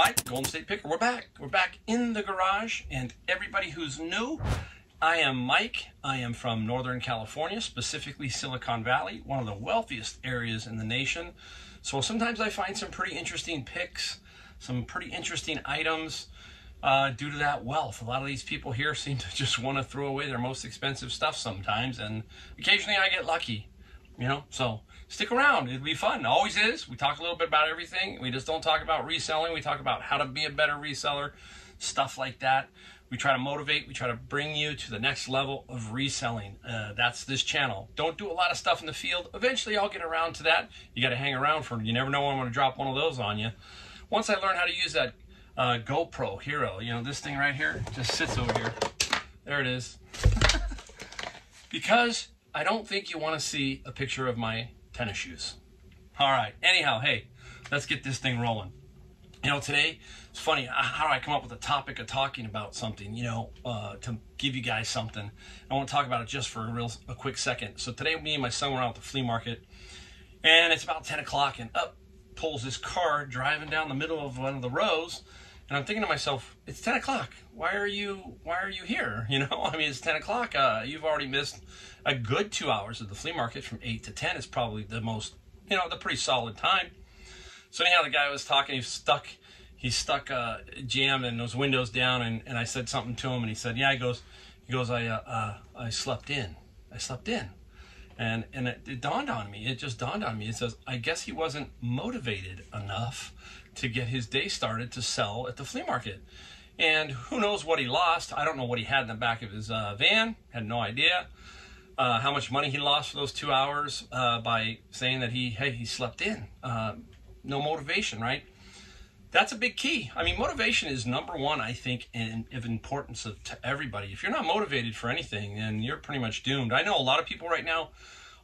Mike, Golden State Picker. We're back. We're back in the garage. And everybody who's new, I am Mike. I am from Northern California, specifically Silicon Valley, one of the wealthiest areas in the nation. So sometimes I find some pretty interesting picks, some pretty interesting items due to that wealth. A lot of these people here seem to just want to throw away their most expensive stuff sometimes, and occasionally I get lucky, you know, so stick around. It'll be fun. It always is. We talk a little bit about everything. We just don't talk about reselling. We talk about how to be a better reseller, stuff like that. We try to motivate. We try to bring you to the next level of reselling. That's this channel. Don't do a lot of stuff in the field. Eventually, I'll get around to that. You got to hang around for it. You never know when I'm going to drop one of those on you. Once I learn how to use that GoPro Hero, you know, this thing right here just sits over here. There it is. Because I don't think you want to see a picture of my tennis shoes. All right. Anyhow, hey, let's get this thing rolling. You know, today, it's funny, how do I come up with a topic of talking about something, you know, to give you guys something. I want to talk about it just for a quick second. So today, me and my son were out at the flea market, and it's about 10 o'clock, and up pulls this car driving down the middle of one of the rows, and I'm thinking to myself, it's 10 o'clock. Why are you here? You know, I mean, it's 10 o'clock. You've already missed a good 2 hours of the flea market. From 8 to 10 is probably the most, you know, the pretty solid time. So anyhow, the guy was talking, he stuck jam and those windows down, and I said something to him, and he said, yeah, he goes, I slept in. And it dawned on me, it just dawned on me. It says, I guess he wasn't motivated enough to get his day started to sell at the flea market. And who knows what he lost. I don't know what he had in the back of his van, had no idea. How much money he lost for those 2 hours by saying that he slept in. No motivation, right? That's a big key. I mean, motivation is number one, I think, of importance to everybody. If you're not motivated for anything, then you're pretty much doomed. I know a lot of people right now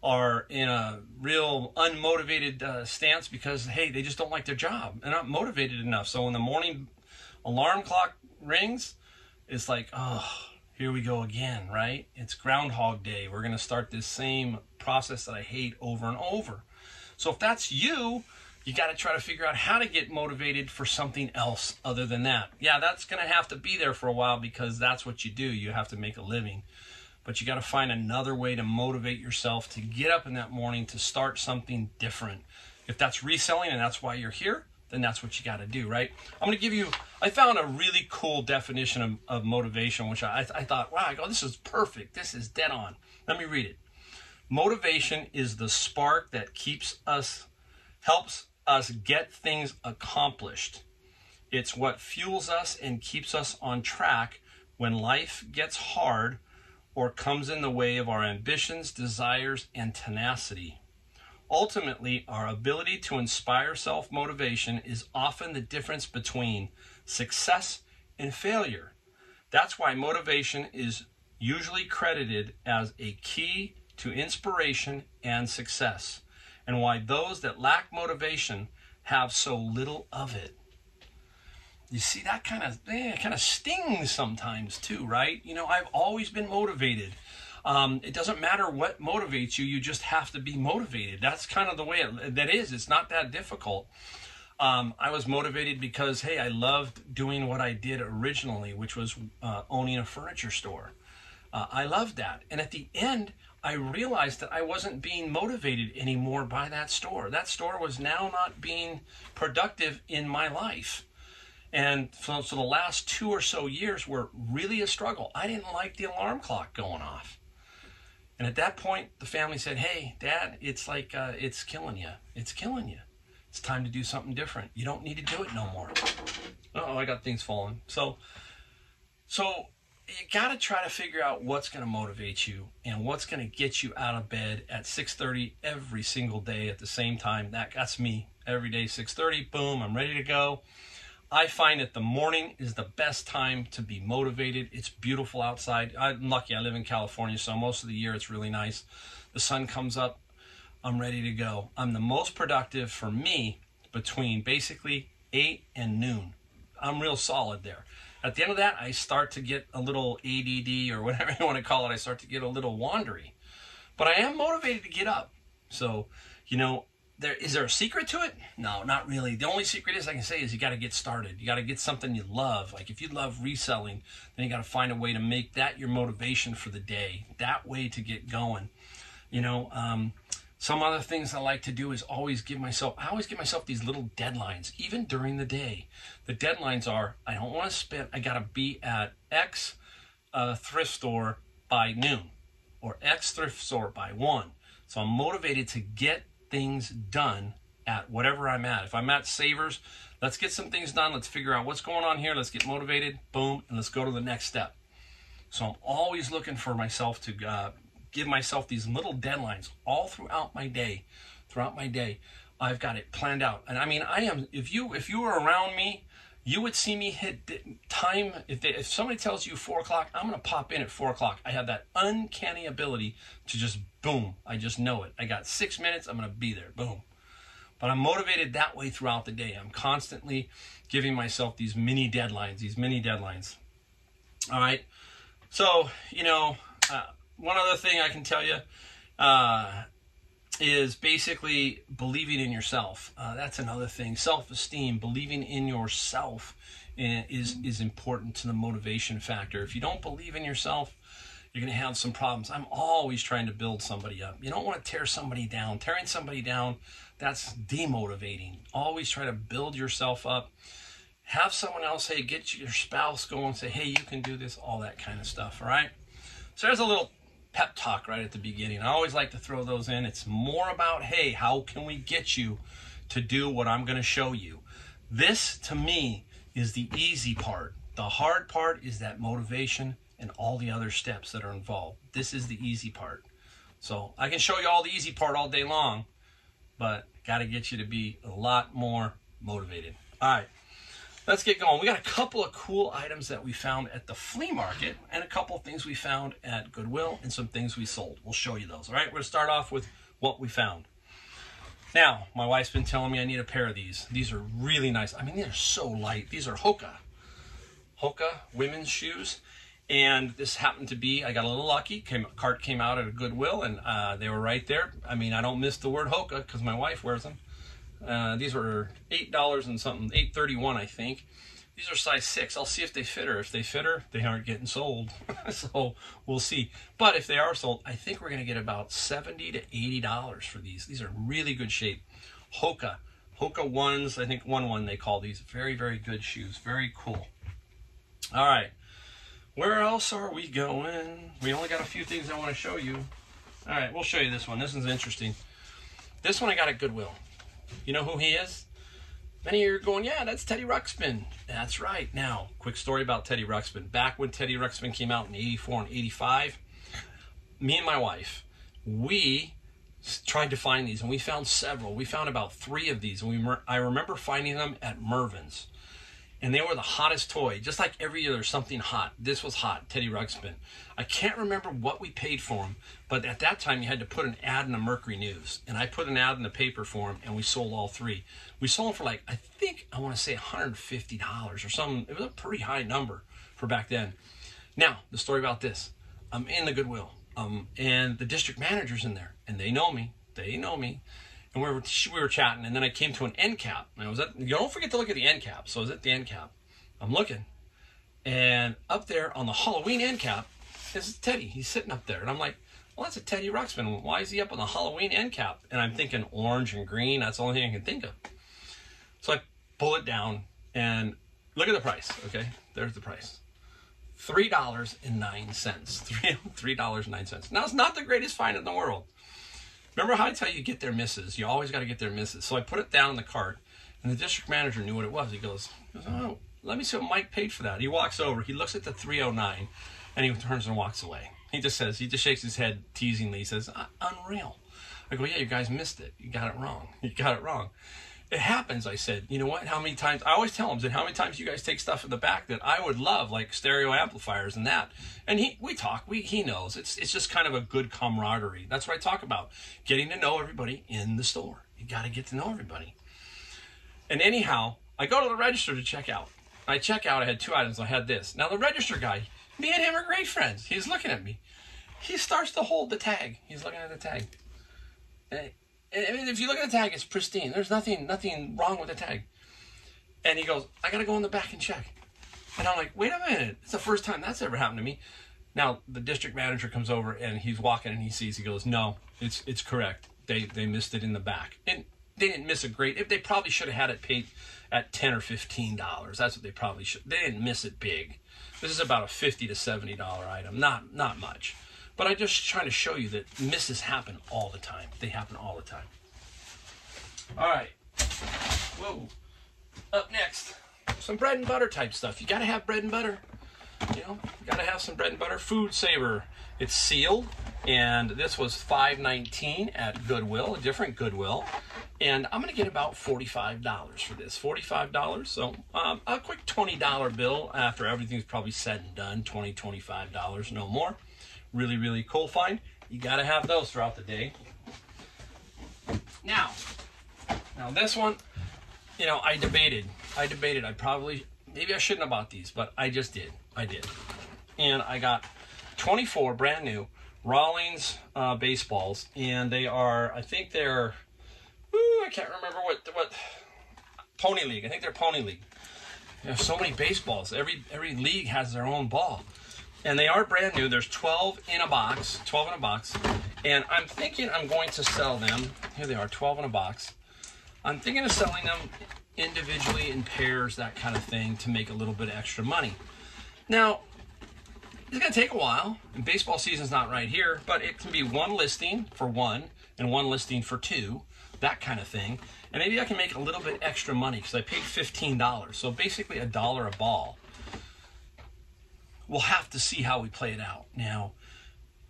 are in a real unmotivated stance because, hey, they just don't like their job. They're not motivated enough. So when the morning alarm clock rings, it's like, oh, here we go again, right? It's Groundhog Day. We're going to start this same process that I hate over and over. So if that's you, you got to try to figure out how to get motivated for something else other than that. Yeah, that's going to have to be there for a while because that's what you do. You have to make a living. But you got to find another way to motivate yourself to get up in that morning to start something different. If that's reselling and that's why you're here, then that's what you got to do, right? I'm going to give you, I found a really cool definition of motivation, which I thought, wow, this is perfect. This is dead on. Let me read it. Motivation is the spark that helps us get things accomplished. It's what fuels us and keeps us on track when life gets hard or comes in the way of our ambitions, desires, and tenacity. Ultimately, our ability to inspire self-motivation is often the difference between success and failure. That's why motivation is usually credited as a key to inspiration and success, and why those that lack motivation have so little of it. You see, that kind of stings sometimes too, right? You know, I've always been motivated. It doesn't matter what motivates you, you just have to be motivated. That's kind of the way that is. It's not that difficult. I was motivated because, hey, I loved doing what I did originally, which was owning a furniture store. I loved that. And at the end, I realized that I wasn't being motivated anymore by that store. That store was now not being productive in my life. And so the last 2 or so years were really a struggle. I didn't like the alarm clock going off. And at that point, the family said, hey, Dad, it's like, it's killing you. It's killing you. It's time to do something different. You don't need to do it no more. Uh-oh, I got things falling. So you got to try to figure out what's going to motivate you and what's going to get you out of bed at 6:30 every single day at the same time. That's me. Every day, 6:30, boom, I'm ready to go. I find that the morning is the best time to be motivated. It's beautiful outside. I'm lucky. I live in California, so most of the year it's really nice. The sun comes up. I'm ready to go. I'm the most productive for me between basically 8 and noon. I'm real solid there. At the end of that, I start to get a little ADD or whatever you want to call it. I start to get a little wandery. But I am motivated to get up. So, you know, Is there a secret to it? No, not really. The only secret I can say is you got to get started. You got to get something you love. Like if you love reselling, then you got to find a way to make that your motivation for the day. That way to get going. You know, some other things I like to do is I always give myself these little deadlines, even during the day. The deadlines are, I don't want to spend, I got to be at X thrift store by noon or X thrift store by 1. So I'm motivated to get things done at whatever I'm at. If I'm at Savers, let's get some things done. Let's figure out what's going on here. Let's get motivated. Boom. And let's go to the next step. So I'm always looking for myself to give myself these little deadlines all throughout my day. I've got it planned out. And I mean, if you were around me, you would see me hit time. If somebody tells you 4 o'clock, I'm going to pop in at 4 o'clock. I have that uncanny ability to just boom. I just know it. I got 6 minutes. I'm going to be there. Boom. But I'm motivated that way throughout the day. I'm constantly giving myself these mini deadlines. All right. So, you know, one other thing I can tell you is basically believing in yourself. That's another thing. Self-esteem, believing in yourself is important to the motivation factor. If you don't believe in yourself, you're going to have some problems. I'm always trying to build somebody up. You don't want to tear somebody down. Tearing somebody down, that's demotivating. Always try to build yourself up. Have someone else, hey, get your spouse going, say, hey, you can do this, all that kind of stuff, all right? So there's a little pep talk right at the beginning. I always like to throw those in. It's more about, hey, how can we get you to do what I'm going to show you? This, to me, is the easy part. The hard part is that motivation and all the other steps that are involved. This is the easy part. So I can show you all the easy part all day long, but got to get you to be a lot more motivated. All right. Let's get going. We got a couple of cool items that we found at the flea market and a couple of things we found at Goodwill and some things we sold. We'll show you those. All right, we're going to start off with what we found. Now, my wife's been telling me I need a pair of these. These are really nice. I mean, they're so light. These are Hoka women's shoes. And this happened to be, I got a little lucky. Cart came out at a Goodwill and they were right there. I mean, I don't miss the word Hoka because my wife wears them. These were $8 and something, $8.31 I think. These are size 6. I'll see if they fit her. If they fit her, they aren't getting sold. So we'll see. But if they are sold, I think we're going to get about $70 to $80 for these. These are really good shape. Hoka ones, I think 1 they call these. Very, very good shoes. Very cool. All right. Where else are we going? We only got a few things I want to show you. All right, we'll show you this one. This one's interesting. This one I got at Goodwill. You know who he is? Many of you are going, yeah, that's Teddy Ruxpin. That's right. Now, quick story about Teddy Ruxpin. Back when Teddy Ruxpin came out in 84 and 85, me and my wife, we tried to find these, and we found several. We found about 3 of these, and I remember finding them at Mervyn's. And they were the hottest toy. Just like every year there's something hot. This was hot, Teddy Ruxpin. I can't remember what we paid for them, but at that time you had to put an ad in the Mercury News. And I put an ad in the paper for them, and we sold all 3. We sold them for like, I want to say $150 or something. It was a pretty high number for back then. Now, the story about this. I'm in the Goodwill, and the district manager's in there, and they know me. And we were chatting, and then I came to an end cap. And I was you don't forget to look at the end cap. So I was at the end cap. I'm looking, and up there on the Halloween end cap is Teddy. He's sitting up there, and I'm like, well, that's a Teddy Ruxpin. Why is he up on the Halloween end cap? And I'm thinking orange and green. That's the only thing I can think of. So I pull it down, and look at the price. Okay, there's the price. $3.09. $3.09. Now, it's not the greatest find in the world. Remember how I tell you get their misses? You always got to get their misses. So I put it down in the cart, and the district manager knew what it was. He goes, oh, let me see what Mike paid for that. He walks over. He looks at the $3.09, and he turns and walks away. He just shakes his head teasingly. He says, unreal. I go, yeah, you guys missed it. You got it wrong. It happens, I said. You know what? How many times? I always tell him, how many times you guys take stuff in the back that I would love, like stereo amplifiers and that. And we talk. He knows. It's just kind of a good camaraderie. That's what I talk about. Getting to know everybody in the store. You got to get to know everybody. And anyhow, I go to the register to check out. I check out. I had 2 items. I had this. Now, the register guy, me and him are great friends. He's looking at me. He starts to hold the tag. He's looking at the tag. And if you look at the tag, it's pristine. There's nothing wrong with the tag. And he goes, I got to go in the back and check. And I'm like, wait a minute. It's the first time that's ever happened to me. Now, the district manager comes over, and he's walking, and he goes, no, it's correct. They missed it in the back. And they didn't miss a great. They probably should have had it paid at $10 or $15. That's what they probably should. They didn't miss it big. This is about a $50 to $70 item. Not much. But I'm just trying to show you that misses happen all the time. They happen all the time. All right. Whoa. Up next, some bread and butter type stuff. You got to have bread and butter. You know, you got to have some bread and butter. Food Saver. It's sealed, and this was $5.19 at Goodwill, a different Goodwill. And I'm going to get about $45 for this. $45. So a quick $20 bill after everything's probably said and done. $20, $25, no more. Really, really cool find. You got to have those throughout the day. Now this one, you know, I debated. Maybe I shouldn't have bought these, but I just did. I did. And I got 24 brand new Rawlings baseballs, and they are, I think they're, I can't remember what Pony League. I think they're Pony League. There's so many baseballs. Every league has their own ball. And they are brand new. There's 12 in a box. And I'm thinking I'm going to sell them. Here they are, 12 in a box. I'm thinking of selling them individually in pairs, that kind of thing, to make a little bit of extra money. Now, it's going to take a while, and baseball season's not right here, but it can be one listing for one and one listing for two, that kind of thing. And maybe I can make a little bit extra money because I paid $15, so basically $1 a ball. We'll have to see how we play it out. Now,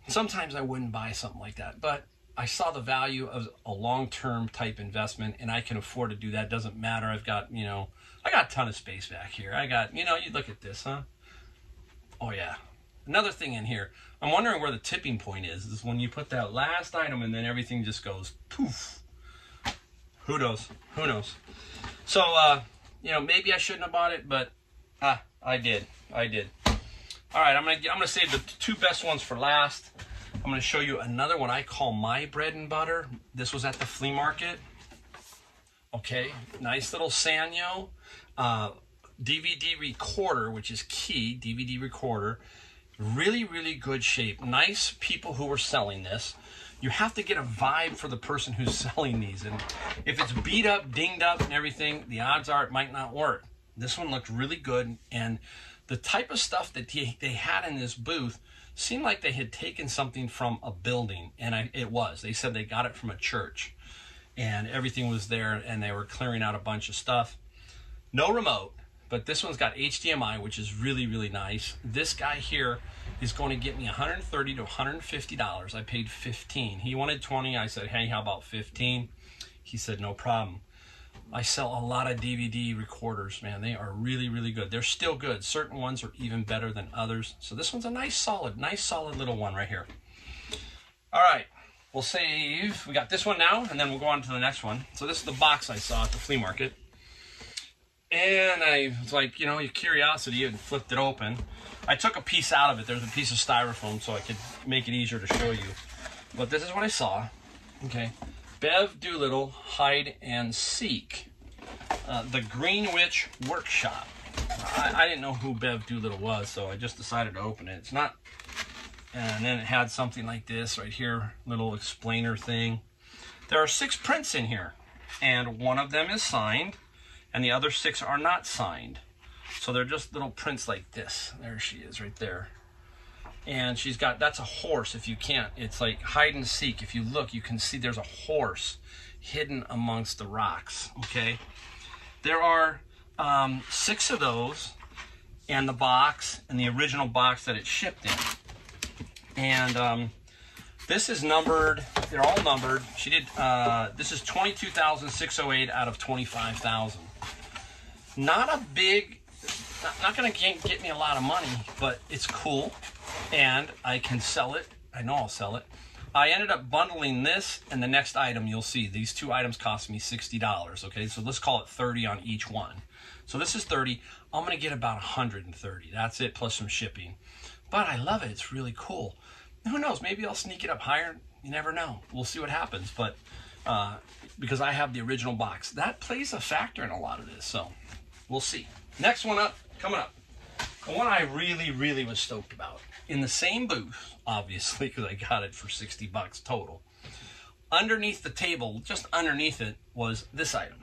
sometimes I wouldn't buy something like that, but I saw the value of a long-term type investment, and I can afford to do that. Doesn't matter. I've got, you know, I got a ton of space back here. I got, you know, you look at this, huh? Oh, yeah. Another thing in here, I'm wondering where the tipping point is when you put that last item and then everything just goes poof. Who knows? Who knows? So, you know, maybe I shouldn't have bought it, but I did. All right, I'm gonna save the two best ones for last. I'm going to show you another one I call my bread and butter. This was at the flea market. Okay, nice little Sanyo DVD recorder, which is key, DVD recorder. Really, really good shape. Nice people who were selling this. You have to get a vibe for the person who's selling these. And if it's beat up, dinged up and everything, the odds are it might not work. This one looked really good. And the type of stuff that they had in this booth seemed like they had taken something from a building, and it was. They said they got it from a church, and everything was there, and they were clearing out a bunch of stuff. No remote, but this one's got HDMI, which is really, really nice. This guy here is going to get me $130 to $150. I paid $15. He wanted $20. I said, hey, how about $15? He said, no problem. I sell a lot of DVD recorders, man. They are really, really good. They're still good. Certain ones are even better than others. So this one's a nice solid little one right here. All right, we'll save. We got this one now, and then we'll go on to the next one. So this is the box I saw at the flea market. And I was like, you know, your curiosity, and flipped it open. I took a piece out of it. There's a piece of styrofoam so I could make it easier to show you. But this is what I saw. Okay. Bev Doolittle Hide and Seek, the Green Witch Workshop. I didn't know who Bev Doolittle was, so I just decided to open it. It's not, and then it had something like this right here, little explainer thing. There are 6 prints in here, and one of them is signed, and the other 6 are not signed. So they're just little prints like this. There she is right there. And she's got, that's a horse if you can't. It's like hide and seek. If you look, you can see there's a horse hidden amongst the rocks, okay? There are 6 of those in the box, in the original box that it's shipped in. And this is numbered, they're all numbered. She did, this is 22,608 out of 25,000. Not a big, not gonna get me a lot of money, but it's cool. And I can sell it. I know I'll sell it. I ended up bundling this and the next item. You'll see these 2 items cost me $60. Okay, so let's call it 30 on each one. So this is 30. I'm gonna get about 130. That's it, plus some shipping. But I love it. It's really cool. Who knows? Maybe I'll sneak it up higher. You never know. We'll see what happens. But because I have the original box. That plays a factor in a lot of this, so we'll see. Next one up, coming up. The one I really was stoked about. In the same booth, obviously, because I got it for 60 bucks total. Underneath the table, just underneath it, was this item.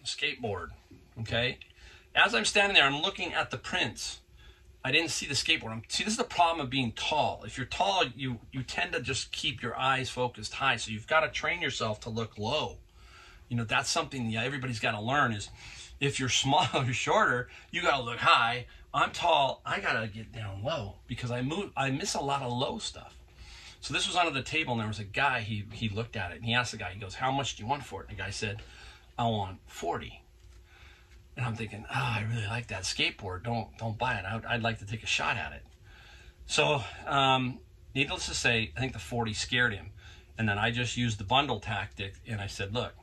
Skateboard, okay? As I'm standing there, I'm looking at the prints. I didn't see the skateboard. See, this is the problem of being tall. If you're tall, you tend to just keep your eyes focused high, so you've got to train yourself to look low. You know, that's something everybody's got to learn is if you're small or shorter, you got to look high. I'm tall, I got to get down low because I miss a lot of low stuff. So this was under the table, and there was a guy, he looked at it, and he asked the guy, he goes, how much do you want for it? And the guy said, I want 40. And I'm thinking, oh, I really like that skateboard. Don't buy it. I'd like to take a shot at it. So, needless to say, I think the 40 scared him. And then I just used the bundle tactic, and I said, look,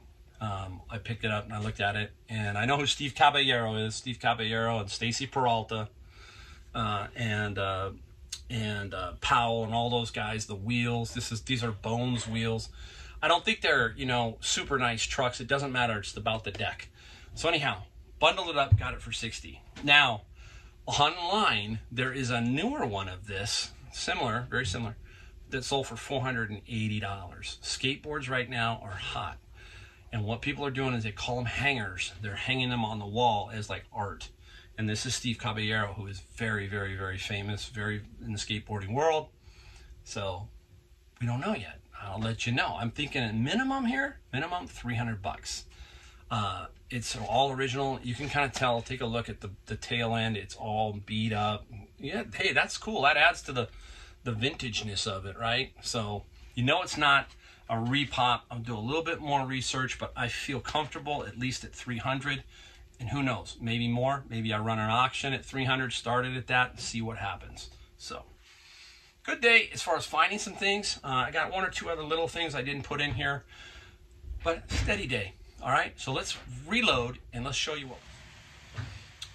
I picked it up and I looked at it, and I know who Steve Caballero is. Steve Caballero and Stacy Peralta, and Powell and all those guys. The wheels. These are Bones wheels. I don't think they're, you know, super nice trucks. It doesn't matter. It's about the deck. So anyhow, bundled it up, got it for 60. Now, online, there is a newer one of this, similar, very similar, that sold for $480. Skateboards right now are hot. And what people are doing is they call them hangers. They're hanging them on the wall as like art. And this is Steve Caballero, who is very famous, very in the skateboarding world. So we don't know yet. I'll let you know. I'm thinking at minimum here, minimum 300 bucks. It's all original. You can kind of tell, take a look at the tail end. It's all beat up. Yeah, hey, that's cool. That adds to the vintageness of it, right? So you know it's not a repop. I'll do a little bit more research, but I feel comfortable at least at 300. And who knows, maybe more. Maybe I run an auction at 300, started at that, and see what happens. So good day as far as finding some things. I got one or two other little things I didn't put in here, but steady day. All right, so let's reload and let's show you what.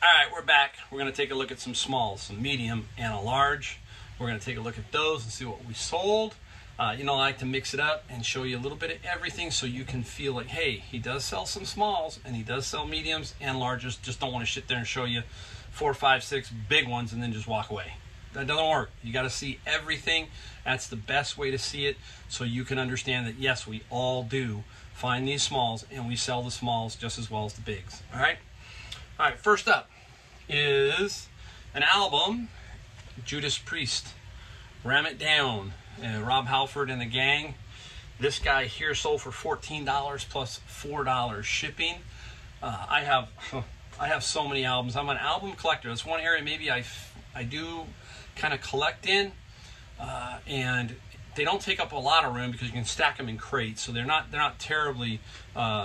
All right, we're back. We're gonna take a look at some smalls, some medium and a large. We're gonna take a look at those and see what we sold. You know, I like to mix it up and show you a little bit of everything so you can feel like, hey, he does sell some smalls and he does sell mediums and larges. Just don't want to sit there and show you 4, 5, 6 big ones and then just walk away. That doesn't work. You got to see everything. That's the best way to see it so you can understand that, yes, we all do find these smalls and we sell the smalls just as well as the bigs. All right? All right, first up is an album, Judas Priest, Ram It Down. Rob Halford and the gang. This guy here sold for $14 plus $4 shipping. I have so many albums. I'm an album collector. That's one area maybe I do kind of collect in, and they don't take up a lot of room because you can stack them in crates, so they're not terribly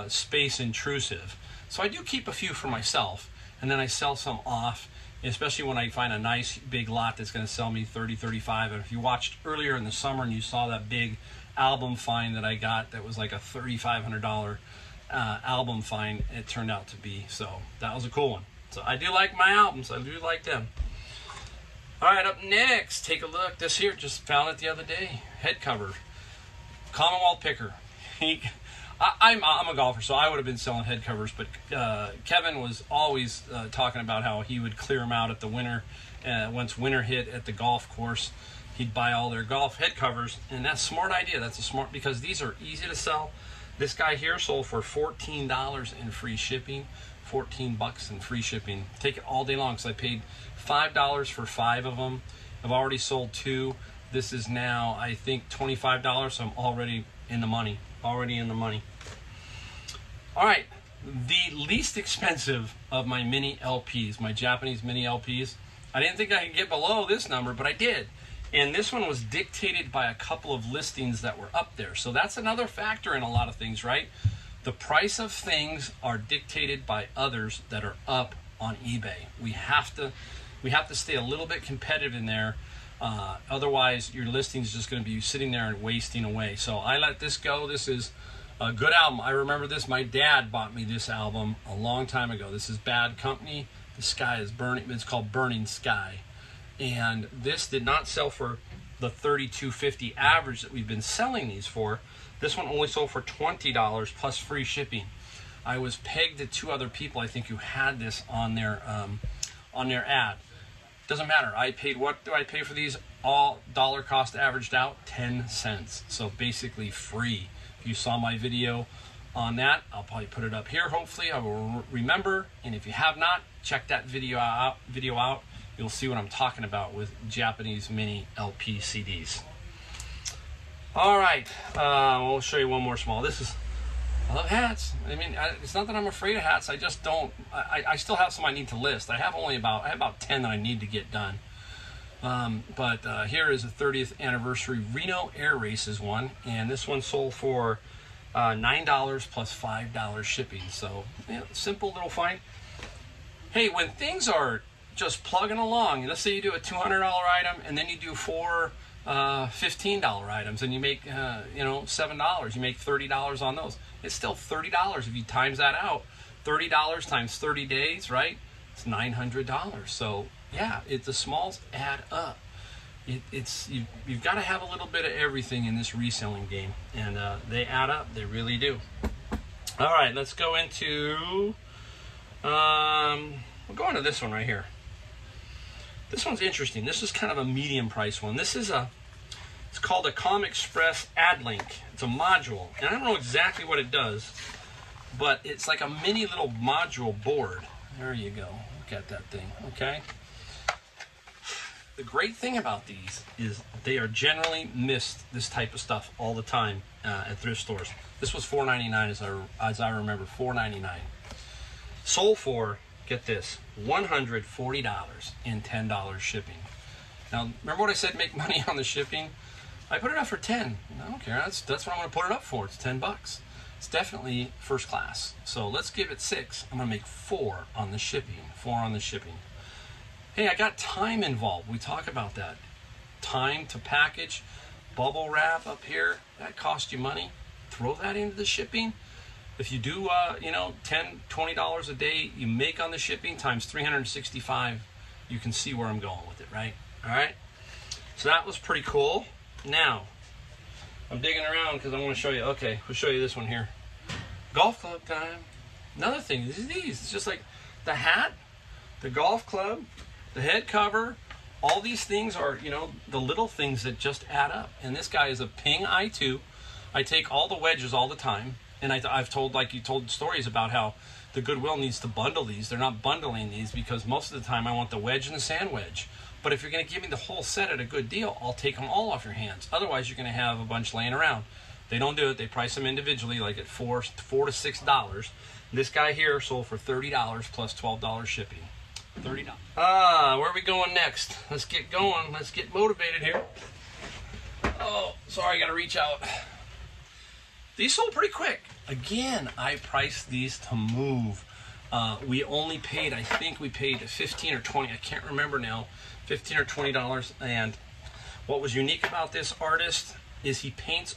space intrusive. So I do keep a few for myself, and then I sell some off, especially when I find a nice big lot that's going to sell me 30, 35. And if you watched earlier in the summer and you saw that big album find that I got that was like a $3,500 album find, it turned out to be. So that was a cool one. So I do like my albums. I do like them. All right, up next, take a look. This here, just found it the other day. Head cover. Commonwealth Picker. I'm a golfer, so I would have been selling head covers, but Kevin was always talking about how he would clear them out at the winter. Once winter hit at the golf course, he'd buy all their golf head covers, and that's a smart idea. That's a smart, because these are easy to sell. This guy here sold for $14 in free shipping, 14 bucks in free shipping. Take it all day long, because I paid $5 for 5 of them. I've already sold 2. This is now, I think, $25, so I'm already in the money. Already in the money. All right, the least expensive of my mini LPs, my Japanese mini LPs. I didn't think I could get below this number, but I did. And this one was dictated by a couple of listings that were up there. So that's another factor in a lot of things, right? The price of things are dictated by others that are up on eBay. We have to stay a little bit competitive in there. Otherwise, your listing is just going to be sitting there and wasting away. So I let this go. This is a good album. I remember this. My dad bought me this album a long time ago. This is Bad Company. The Sky is Burning. It's called Burning Sky. And this did not sell for the $32.50 average that we've been selling these for. This one only sold for $20 plus free shipping. I was pegged to 2 other people, I think, who had this on their ad. Doesn't matter. I paid, what do I pay for these? All dollar cost averaged out, 10 cents. So basically free. If you saw my video on that, I'll probably put it up here. Hopefully I will remember. And if you have not, check that video out. You'll see what I'm talking about with Japanese mini LP CDs. All right, we'll show you one more small. I love hats. I mean, it's not that I'm afraid of hats. I just don't. I still have some I need to list. I have about 10 that I need to get done. But here is a 30th anniversary Reno Air Races one, and this one sold for $9 plus $5 shipping. So, you know, simple little find. Hey, when things are just plugging along, let's say you do a $200 item, and then you do 4 $15 items, and you make you know, $7. You make $30 on those. It's still $30 if you times that out. $30 times 30 days, right? It's $900. So yeah, the smalls add up. You've got to have a little bit of everything in this reselling game, and they add up. They really do. All right, let's go into. We'll go into this one right here. This one's interesting. This is kind of a medium price one. This is it's called a Express Adlink. It's a module, and I don't know exactly what it does, but it's like a mini little module board. There you go. Look at that thing, okay? The great thing about these is they are generally missed, this type of stuff, all the time at thrift stores. This was $4.99 as I remember, $4.99. Sold for, get this, $140 and $10 shipping. Now, remember what I said, make money on the shipping? I put it up for 10. I don't care. That's what I'm going to put it up for. It's 10 bucks. It's definitely first class. So let's give it 6. I'm going to make 4 on the shipping. 4 on the shipping. Hey, I got time involved. We talk about that. Time to package, bubble wrap up here. That costs you money. Throw that into the shipping. If you do, you know, $10, $20 a day you make on the shipping times 365, you can see where I'm going with it, right? All right. So that was pretty cool. Now, I'm digging around because I want to show you. Okay, we'll show you this one here. Golf club time. Another thing is these. It's just like the hat, the golf club, the head cover. All these things are, you know, the little things that just add up. And this guy is a Ping I2. I take all the wedges all the time. And I've told, like you told stories about how the Goodwill needs to bundle these. They're not bundling these because most of the time I want the wedge and the sand wedge. But if you're going to give me the whole set at a good deal, I'll take them all off your hands. Otherwise, you're going to have a bunch laying around. They don't do it. They price them individually, like at $4 to $6. This guy here sold for $30 plus $12 shipping. $30. Where are we going next? Let's get going. Let's get motivated here. Oh, sorry, I got to reach out. These sold pretty quick. Again, I priced these to move. We only paid, I think we paid 15 or 20, I can't remember now, $15 or $20. And what was unique about this artist is he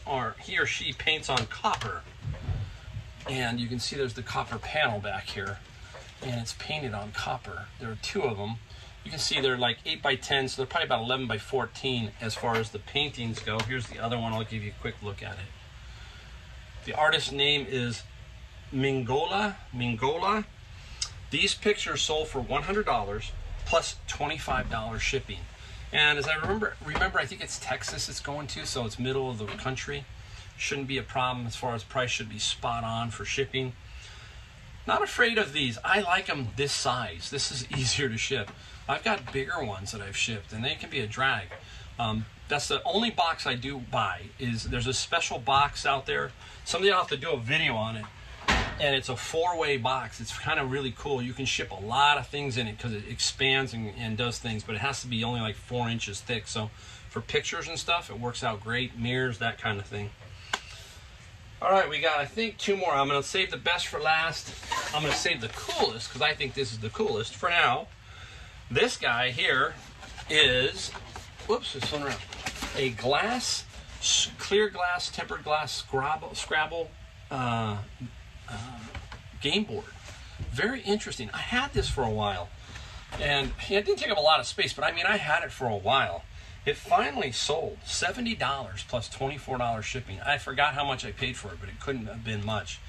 or she paints on copper. And you can see there's the copper panel back here, and it's painted on copper. There are 2 of them. You can see they're like 8 by 10, so they're probably about 11 by 14 as far as the paintings go. Here's the other one. I'll give you a quick look at it. The artist's name is Mingola. These pictures sold for $100 plus $25 shipping. And as I remember, I think it's Texas it's going to, so it's middle of the country. Shouldn't be a problem as far as price, should be spot on for shipping. Not afraid of these. I like them this size. This is easier to ship. I've got bigger ones that I've shipped, and they can be a drag. That's the only box I do buy. There's a special box out there. Someday I'll have to do a video on it. And it's a 4-way box. It's kind of really cool. You can ship a lot of things in it because it expands and does things, but it has to be only like 4 inches thick. So for pictures and stuff, it works out great. Mirrors, that kind of thing. All right, we got, I think, 2 more. I'm going to save the best for last. I'm going to save the coolest because I think this is the coolest for now. This guy here is, whoops, it's spun around. A clear glass, tempered glass Scrabble game board. Very interesting. I had this for a while, and it didn't take up a lot of space, but I mean, I had it for a while, It finally sold, $70 plus $24 shipping. I forgot how much I paid for it, but it couldn't have been much.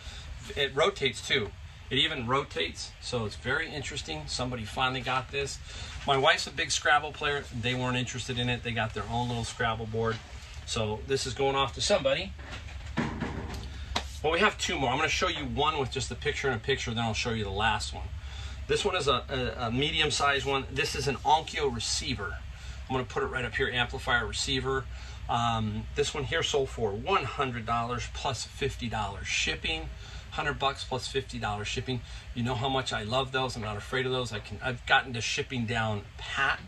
It rotates too. It even rotates, so it's very interesting. Somebody finally got this. My wife's a big Scrabble player. They weren't interested in it. They got their own little Scrabble board. So this is going off to somebody. Well, we have two more. I'm going to show you one with just a picture and a picture, then I'll show you the last one. This one is a medium-sized one. This is an Onkyo receiver. I'm going to put it right up here, Amplifier Receiver. This one here sold for $100 plus $50 shipping. $100 plus $50 shipping. You know how much I love those. I'm not afraid of those. I've gotten to shipping down pat.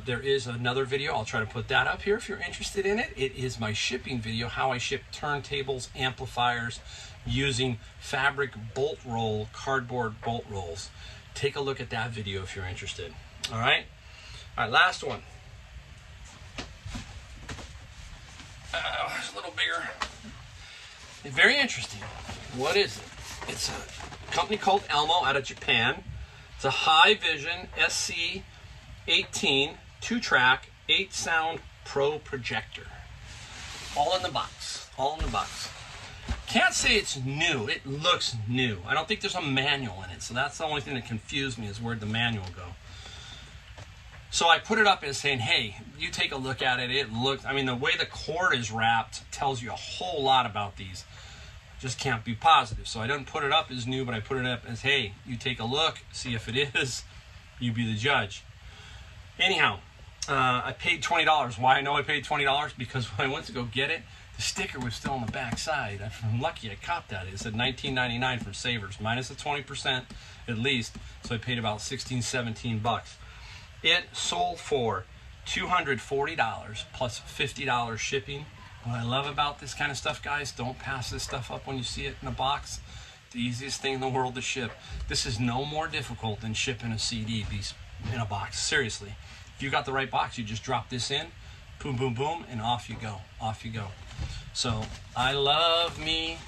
There is another video. I'll try to put that up here if you're interested in it. It is my shipping video, how I ship turntables, amplifiers, using fabric bolt roll, cardboard bolt rolls. Take a look at that video if you're interested. All right, last one. It's a little bigger. Very interesting. What is it? It's a company called Elmo out of Japan. It's a high vision SC18 2-track 8-sound pro projector. All in the box. All in the box. Can't say it's new. It looks new. I don't think there's a manual in it, so that's the only thing that confused me, is where'd the manual go. So I put it up as saying, hey, you take a look at it. It looks, I mean, the way the cord is wrapped tells you a whole lot about these. Just can't be positive. So I didn't put it up as new, but I put it up as, hey, you take a look, see if it is. You be the judge. Anyhow, I paid $20. Why I know I paid $20? Because when I went to go get it, the sticker was still on the back side. I'm lucky I copped that. It said $19.99 from Savers, minus the 20% at least. So I paid about $16, $17. It sold for $240 plus $50 shipping. What I love about this kind of stuff, guys, don't pass this stuff up when you see it in a box. The easiest thing in the world to ship. This is no more difficult than shipping a CD in a box. Seriously. If you got the right box, you just drop this in, boom, boom, boom, and off you go. Off you go. So I love me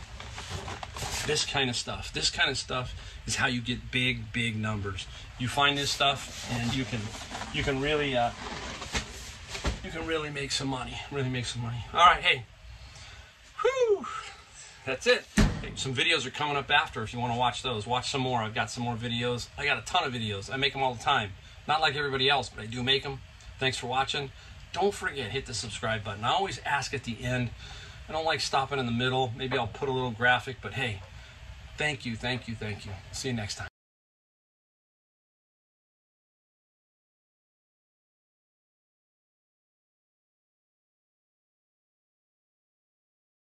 this kind of stuff. This kind of stuff is how you get big, big numbers. You find this stuff, and you can really make some money. Really make some money. All right, hey, whew, that's it. Hey, some videos are coming up after. If you want to watch those, watch some more. I've got some more videos. I got a ton of videos. I make them all the time. Not like everybody else, but I do make them. Thanks for watching. Don't forget, hit the subscribe button. I always ask at the end. I don't like stopping in the middle. Maybe I'll put a little graphic, but hey, thank you, thank you, thank you. See you next time.